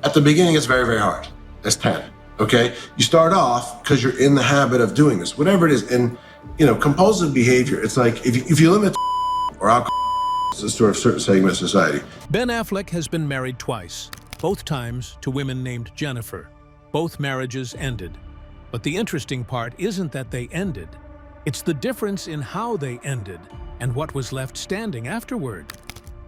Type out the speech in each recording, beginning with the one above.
At the beginning, it's very, very hard. That's 10, okay? You start off because you're in the habit of doing this, whatever it is. And, compulsive behavior, it's like if you limit or alcohol to sort of certain segment of society. Ben Affleck has been married twice, both times to women named Jennifer. Both marriages ended. But the interesting part isn't that they ended. It's the difference in how they ended and what was left standing afterward.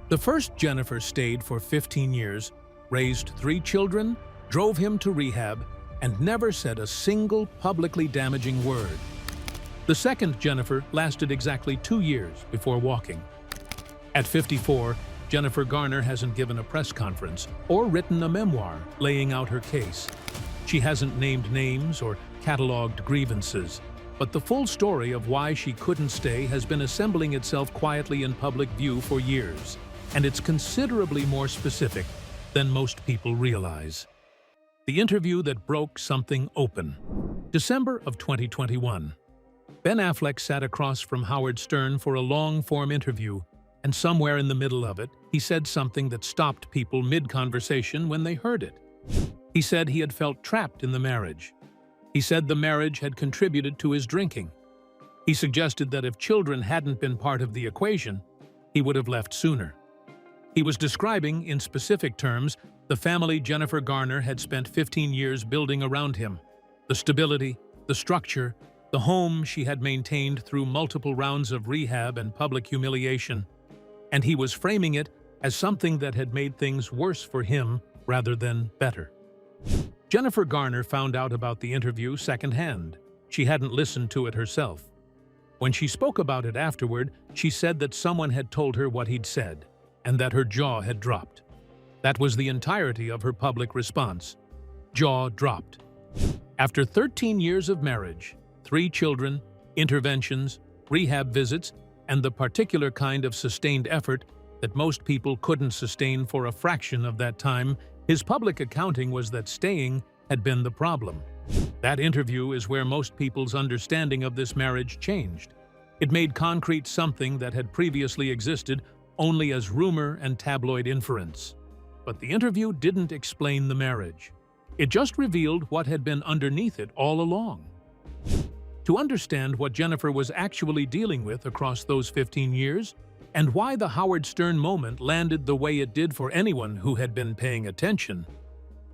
The first Jennifer stayed for 15 years, raised 3 children, drove him to rehab, and never said a single publicly damaging word. The second Jennifer lasted exactly 2 years before walking. At 54, Jennifer Garner hasn't given a press conference or written a memoir laying out her case. She hasn't named names or catalogued grievances, but the full story of why she couldn't stay has been assembling itself quietly in public view for years, and it's considerably more specific than most people realize. The interview that broke something open. December of 2021. Ben Affleck sat across from Howard Stern for a long-form interview, and somewhere in the middle of it, he said something that stopped people mid-conversation when they heard it. He said he had felt trapped in the marriage. He said the marriage had contributed to his drinking. He suggested that if children hadn't been part of the equation, he would have left sooner. He was describing, in specific terms, the family Jennifer Garner had spent 15 years building around him, the stability, the structure, the home she had maintained through multiple rounds of rehab and public humiliation. And he was framing it as something that had made things worse for him rather than better. Jennifer Garner found out about the interview secondhand. She hadn't listened to it herself. When she spoke about it afterward, she said that someone had told her what he'd said, and that her jaw had dropped. That was the entirety of her public response. Jaw dropped. After 13 years of marriage, 3 children, interventions, rehab visits, and the particular kind of sustained effort that most people couldn't sustain for a fraction of that time, his public accounting was that staying had been the problem. That interview is where most people's understanding of this marriage changed. It made concrete something that had previously existed only as rumor and tabloid inference. But the interview didn't explain the marriage. It just revealed what had been underneath it all along. To understand what Jennifer was actually dealing with across those 15 years, and why the Howard Stern moment landed the way it did for anyone who had been paying attention,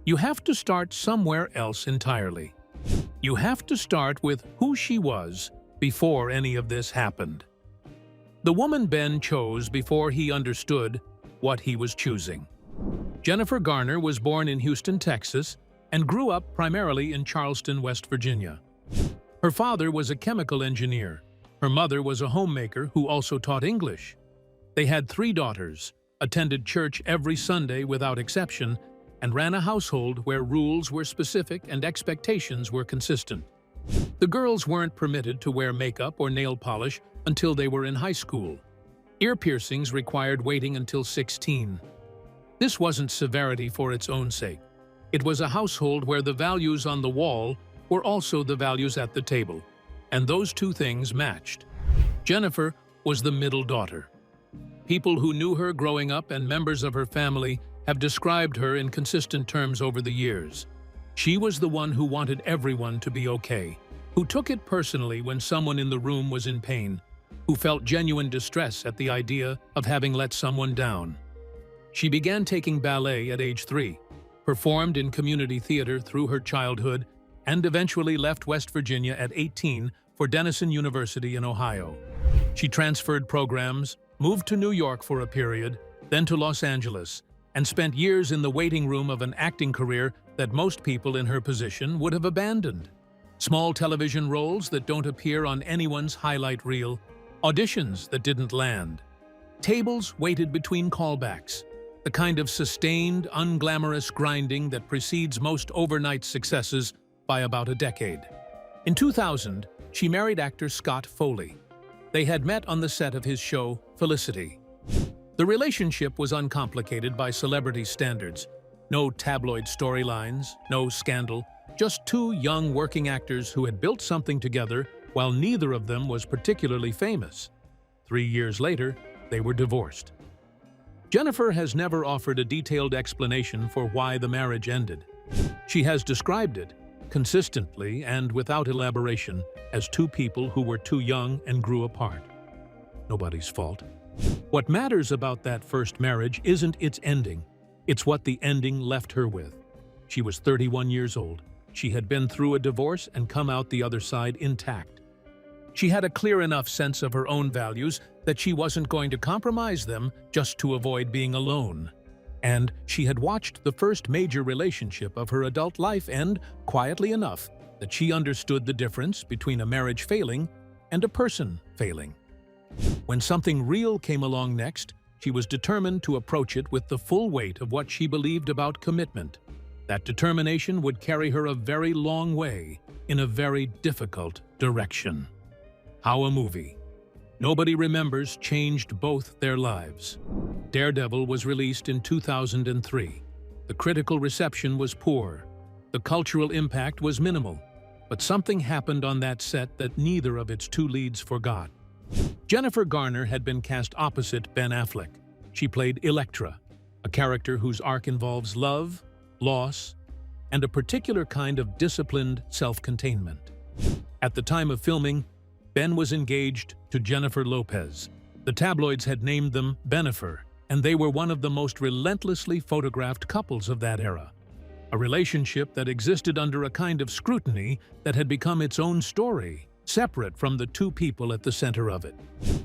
you have to start somewhere else entirely. You have to start with who she was before any of this happened. The woman Ben chose before he understood what he was choosing. Jennifer Garner was born in Houston, Texas, and grew up primarily in Charleston, West Virginia. Her father was a chemical engineer. Her mother was a homemaker who also taught English. They had 3 daughters, attended church every Sunday without exception, and ran a household where rules were specific and expectations were consistent. The girls weren't permitted to wear makeup or nail polish until they were in high school. Ear piercings required waiting until 16. This wasn't severity for its own sake. It was a household where the values on the wall were also the values at the table, and those 2 things matched. Jennifer was the middle daughter. People who knew her growing up and members of her family have described her in consistent terms over the years. She was the one who wanted everyone to be okay, who took it personally when someone in the room was in pain, who felt genuine distress at the idea of having let someone down. She began taking ballet at age 3, performed in community theater through her childhood, and eventually left West Virginia at 18 for Denison University in Ohio. She transferred programs, moved to New York for a period, then to Los Angeles, and spent years in the waiting room of an acting career that most people in her position would have abandoned. Small television roles that don't appear on anyone's highlight reel, auditions that didn't land, tables waited between callbacks, the kind of sustained, unglamorous grinding that precedes most overnight successes by about a decade. In 2000, she married actor Scott Foley. They had met on the set of his show, Felicity. The relationship was uncomplicated by celebrity standards. No tabloid storylines, no scandal, just 2 young working actors who had built something together while neither of them was particularly famous. 3 years later, they were divorced. Jennifer has never offered a detailed explanation for why the marriage ended. She has described it, consistently and without elaboration, as two people who were too young and grew apart. Nobody's fault. What matters about that first marriage isn't its ending, it's what the ending left her with. She was 31 years old. She had been through a divorce and come out the other side intact. She had a clear enough sense of her own values that she wasn't going to compromise them just to avoid being alone. And she had watched the first major relationship of her adult life end quietly enough that she understood the difference between a marriage failing and a person failing. When something real came along next, she was determined to approach it with the full weight of what she believed about commitment. That determination would carry her a very long way in a very difficult direction. How a movie, Nobody Remembers, changed both their lives. Daredevil was released in 2003. The critical reception was poor. The cultural impact was minimal. But something happened on that set that neither of its two leads forgot. Jennifer Garner had been cast opposite Ben Affleck. She played Elektra, a character whose arc involves love, loss, and a particular kind of disciplined self-containment. At the time of filming, Ben was engaged to Jennifer Lopez. The tabloids had named them Benifer, and they were one of the most relentlessly photographed couples of that era. A relationship that existed under a kind of scrutiny that had become its own story, separate from the two people at the center of it.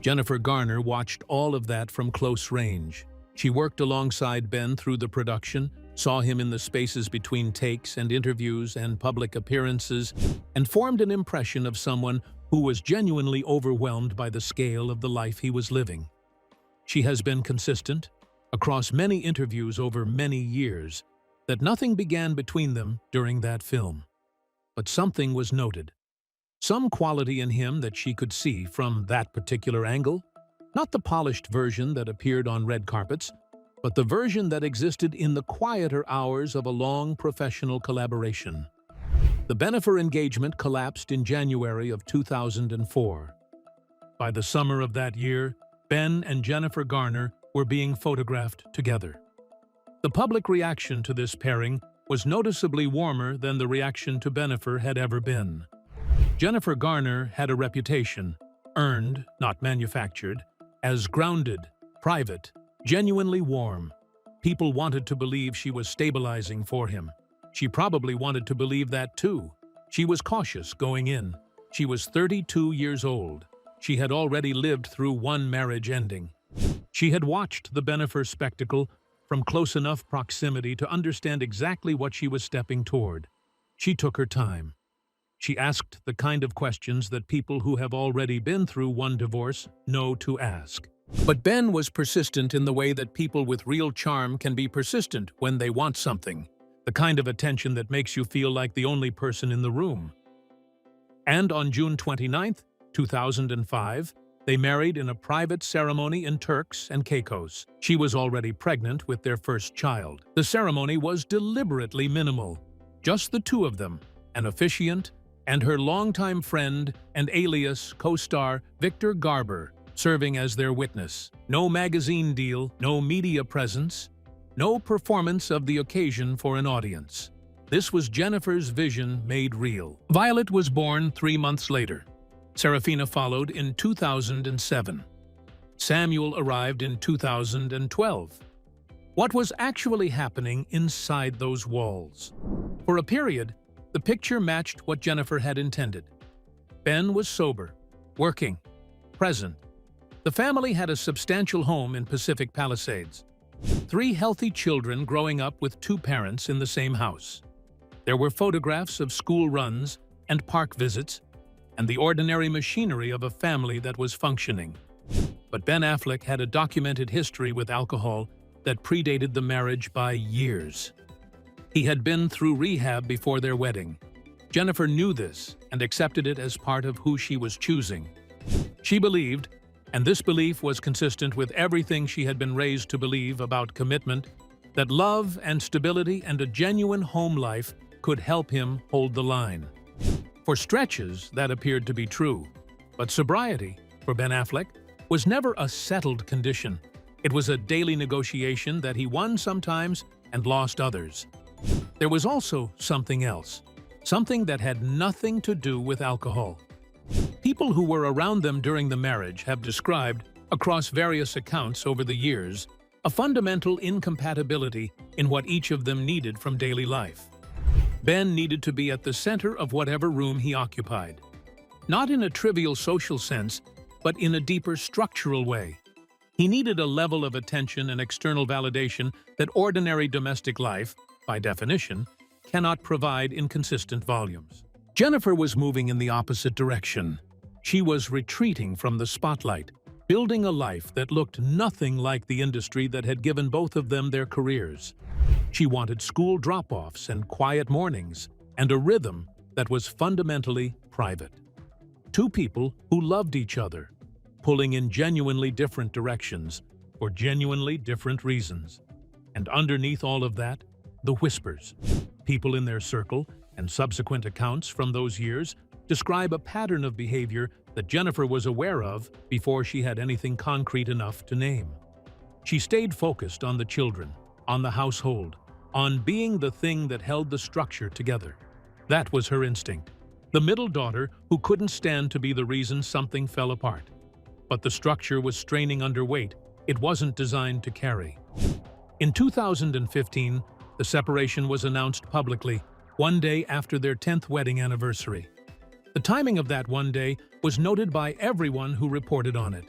Jennifer Garner watched all of that from close range. She worked alongside Ben through the production, saw him in the spaces between takes and interviews and public appearances, and formed an impression of someone who was genuinely overwhelmed by the scale of the life he was living. She has been consistent, across many interviews over many years, that nothing began between them during that film. But something was noted. Some quality in him that she could see from that particular angle. Not the polished version that appeared on red carpets, but the version that existed in the quieter hours of a long professional collaboration. The Benifer engagement collapsed in January of 2004. By the summer of that year, Ben and Jennifer Garner were being photographed together. The public reaction to this pairing was noticeably warmer than the reaction to Benifer had ever been. Jennifer Garner had a reputation, earned, not manufactured, as grounded, private, genuinely warm. People wanted to believe she was stabilizing for him. She probably wanted to believe that too. She was cautious going in. She was 32 years old. She had already lived through one marriage ending. She had watched the Benifer spectacle from close enough proximity to understand exactly what she was stepping toward. She took her time. She asked the kind of questions that people who have already been through one divorce know to ask. But Ben was persistent in the way that people with real charm can be persistent when they want something, the kind of attention that makes you feel like the only person in the room. And on June 29, 2005, they married in a private ceremony in Turks and Caicos. She was already pregnant with their first child. The ceremony was deliberately minimal. Just the two of them, an officiant, and her longtime friend and Alias co-star Victor Garber, serving as their witness. No magazine deal, no media presence, no performance of the occasion for an audience. This was Jennifer's vision made real. Violet was born 3 months later. Serafina followed in 2007. Samuel arrived in 2012. What was actually happening inside those walls? For a period, the picture matched what Jennifer had intended. Ben was sober, working, present. The family had a substantial home in Pacific Palisades. 3 healthy children growing up with 2 parents in the same house. There were photographs of school runs and park visits, and the ordinary machinery of a family that was functioning. But Ben Affleck had a documented history with alcohol that predated the marriage by years. He had been through rehab before their wedding. Jennifer knew this and accepted it as part of who she was choosing. She believed, and this belief was consistent with everything she had been raised to believe about commitment, that love and stability and a genuine home life could help him hold the line. For stretches, that appeared to be true. But sobriety, for Ben Affleck, was never a settled condition. It was a daily negotiation that he won sometimes and lost others. There was also something else, something that had nothing to do with alcohol. People who were around them during the marriage have described, across various accounts over the years, a fundamental incompatibility in what each of them needed from daily life. Ben needed to be at the center of whatever room he occupied. Not in a trivial social sense, but in a deeper structural way. He needed a level of attention and external validation that ordinary domestic life, by definition, cannot provide in consistent volumes. Jennifer was moving in the opposite direction. She was retreating from the spotlight, building a life that looked nothing like the industry that had given both of them their careers. She wanted school drop-offs and quiet mornings, and a rhythm that was fundamentally private. Two people who loved each other, pulling in genuinely different directions for genuinely different reasons. And underneath all of that, the whispers. People in their circle and subsequent accounts from those years describe a pattern of behavior that Jennifer was aware of before she had anything concrete enough to name. She stayed focused on the children, on the household, on being the thing that held the structure together. That was her instinct. The middle daughter who couldn't stand to be the reason something fell apart. But the structure was straining under weight it wasn't designed to carry. In 2015, the separation was announced publicly, one day after their 10th wedding anniversary. The timing of that one day was noted by everyone who reported on it.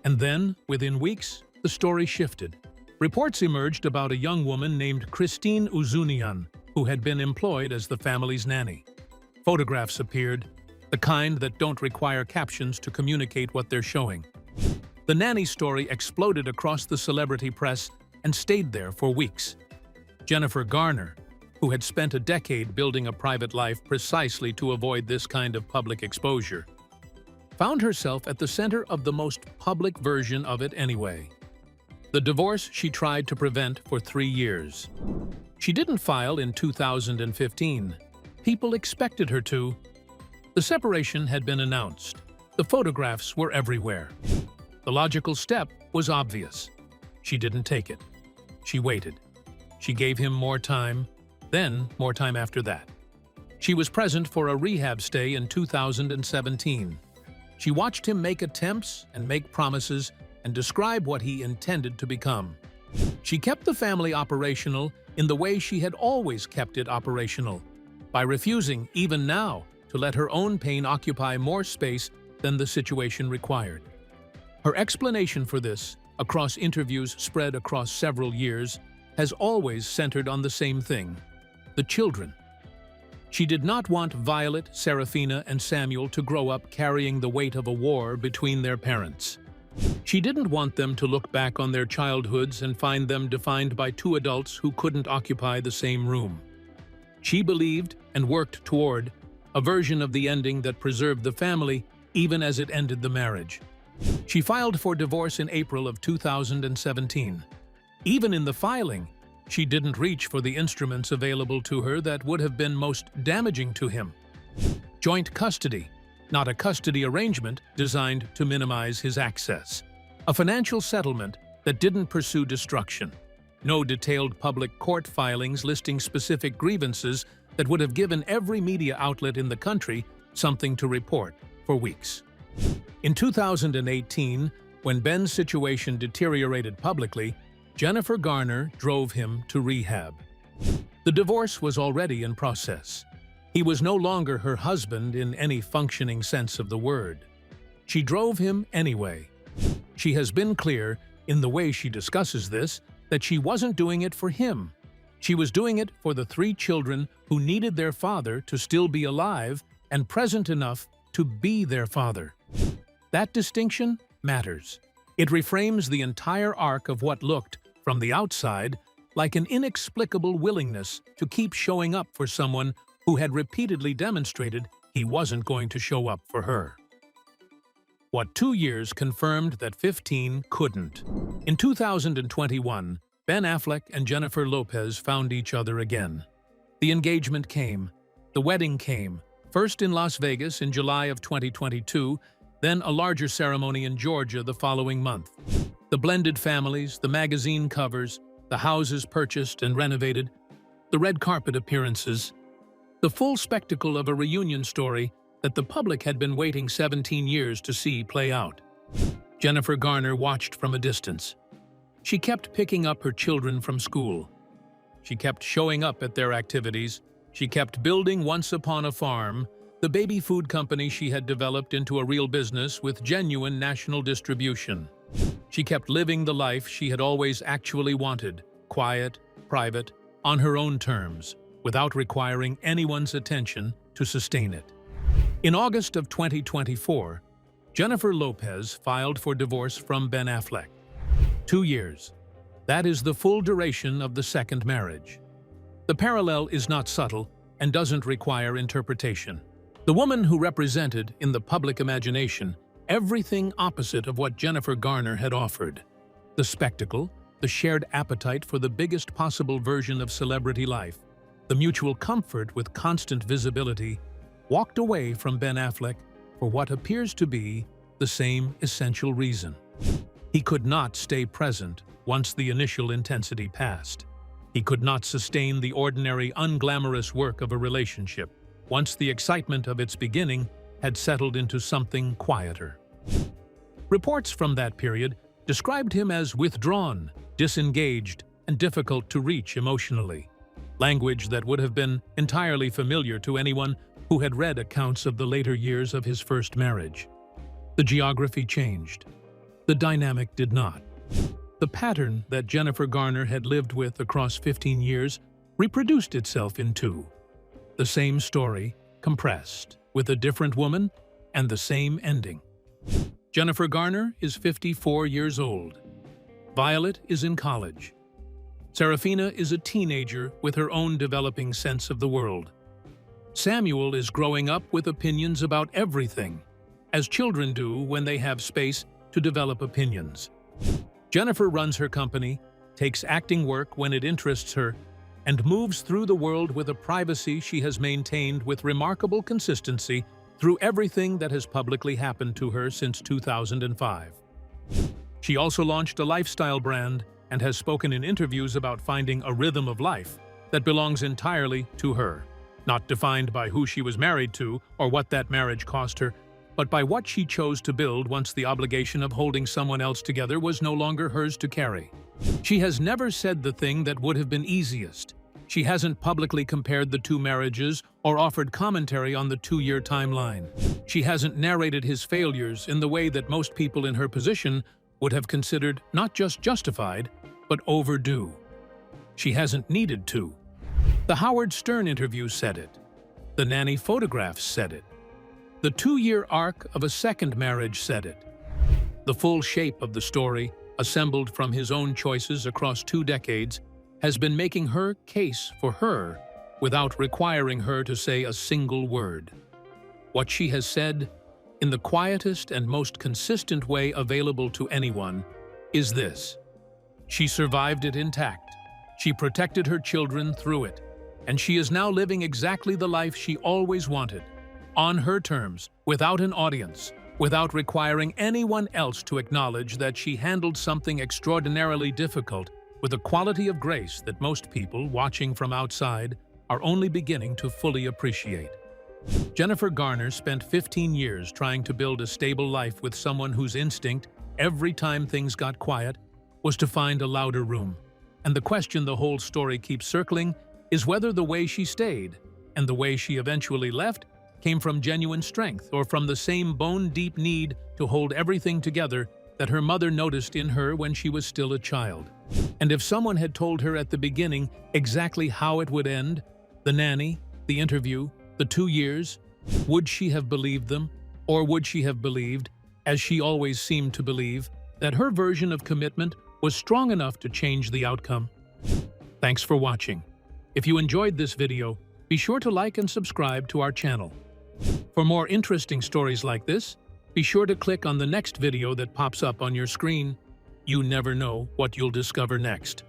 And then, within weeks, the story shifted. Reports emerged about a young woman named Christine Uzunian, who had been employed as the family's nanny. Photographs appeared, the kind that don't require captions to communicate what they're showing. The nanny story exploded across the celebrity press and stayed there for weeks. Jennifer Garner, who had spent a decade building a private life precisely to avoid this kind of public exposure, found herself at the center of the most public version of it anyway. The divorce she tried to prevent for 3 years. She didn't file in 2015. People expected her to. The separation had been announced. The photographs were everywhere. The logical step was obvious. She didn't take it. She waited. She gave him more time, then more time after that. She was present for a rehab stay in 2017. She watched him make attempts and make promises and describe what he intended to become. She kept the family operational in the way she had always kept it operational, by refusing, even now, to let her own pain occupy more space than the situation required. Her explanation for this, across interviews spread across several years, has always centered on the same thing: the children. She did not want Violet, Serafina, and Samuel to grow up carrying the weight of a war between their parents. She didn't want them to look back on their childhoods and find them defined by two adults who couldn't occupy the same room. She believed and worked toward a version of the ending that preserved the family even as it ended the marriage. She filed for divorce in April of 2017. Even in the filing, she didn't reach for the instruments available to her that would have been most damaging to him. Joint custody, not a custody arrangement designed to minimize his access. A financial settlement that didn't pursue destruction. No detailed public court filings listing specific grievances that would have given every media outlet in the country something to report for weeks. In 2018, when Ben's situation deteriorated publicly, Jennifer Garner drove him to rehab. The divorce was already in process. He was no longer her husband in any functioning sense of the word. She drove him anyway. She has been clear, in the way she discusses this, that she wasn't doing it for him. She was doing it for the 3 children who needed their father to still be alive and present enough to be their father. That distinction matters. It reframes the entire arc of what looked, from the outside, like an inexplicable willingness to keep showing up for someone who had repeatedly demonstrated he wasn't going to show up for her. What 2 years confirmed that 15 couldn't. In 2021, Ben Affleck and Jennifer Lopez found each other again. The engagement came. The wedding came, first in Las Vegas in July of 2022, then a larger ceremony in Georgia the following month. The blended families, the magazine covers, the houses purchased and renovated, the red carpet appearances, the full spectacle of a reunion story that the public had been waiting 17 years to see play out. Jennifer Garner watched from a distance. She kept picking up her children from school. She kept showing up at their activities. She kept building Once Upon a Farm, the baby food company she had developed into a real business with genuine national distribution. She kept living the life she had always actually wanted, quiet, private, on her own terms, without requiring anyone's attention to sustain it. In August of 2024, Jennifer Lopez filed for divorce from Ben Affleck. 2 years. That is the full duration of the second marriage. The parallel is not subtle and doesn't require interpretation. The woman who represented, in the public imagination, everything opposite of what Jennifer Garner had offered. The spectacle, the shared appetite for the biggest possible version of celebrity life, the mutual comfort with constant visibility, walked away from Ben Affleck for what appears to be the same essential reason. He could not stay present once the initial intensity passed. He could not sustain the ordinary, unglamorous work of a relationship once the excitement of its beginning had settled into something quieter. Reports from that period described him as withdrawn, disengaged, and difficult to reach emotionally, language that would have been entirely familiar to anyone who had read accounts of the later years of his first marriage. The geography changed. The dynamic did not. The pattern that Jennifer Garner had lived with across 15 years reproduced itself in two. The same story, compressed, with a different woman and the same ending. Jennifer Garner is 54 years old. Violet is in college. Serafina is a teenager with her own developing sense of the world. Samuel is growing up with opinions about everything, as children do when they have space to develop opinions. Jennifer runs her company, takes acting work when it interests her, and moves through the world with a privacy she has maintained with remarkable consistency through everything that has publicly happened to her since 2005. She also launched a lifestyle brand and has spoken in interviews about finding a rhythm of life that belongs entirely to her, not defined by who she was married to or what that marriage cost her, but by what she chose to build once the obligation of holding someone else together was no longer hers to carry. She has never said the thing that would have been easiest. She hasn't publicly compared the two marriages or offered commentary on the 2-year timeline. She hasn't narrated his failures in the way that most people in her position would have considered not just justified, but overdue. She hasn't needed to. The Howard Stern interview said it. The nanny photographs said it. The 2-year arc of a second marriage said it. The full shape of the story, assembled from his own choices across 2 decades, has been making her case for her without requiring her to say a single word. What she has said, in the quietest and most consistent way available to anyone, is this: she survived it intact, she protected her children through it, and she is now living exactly the life she always wanted, on her terms, without an audience, without requiring anyone else to acknowledge that she handled something extraordinarily difficult with a quality of grace that most people watching from outside are only beginning to fully appreciate. Jennifer Garner spent 15 years trying to build a stable life with someone whose instinct, every time things got quiet, was to find a louder room. And the question the whole story keeps circling is whether the way she stayed and the way she eventually left came from genuine strength or from the same bone-deep need to hold everything together that her mother noticed in her when she was still a child. And if someone had told her at the beginning exactly how it would end, the nanny, the interview, the 2 years, would she have believed them? Or would she have believed, as she always seemed to believe, that her version of commitment was strong enough to change the outcome? Thanks for watching. If you enjoyed this video, be sure to like and subscribe to our channel. For more interesting stories like this, be sure to click on the next video that pops up on your screen. You never know what you'll discover next.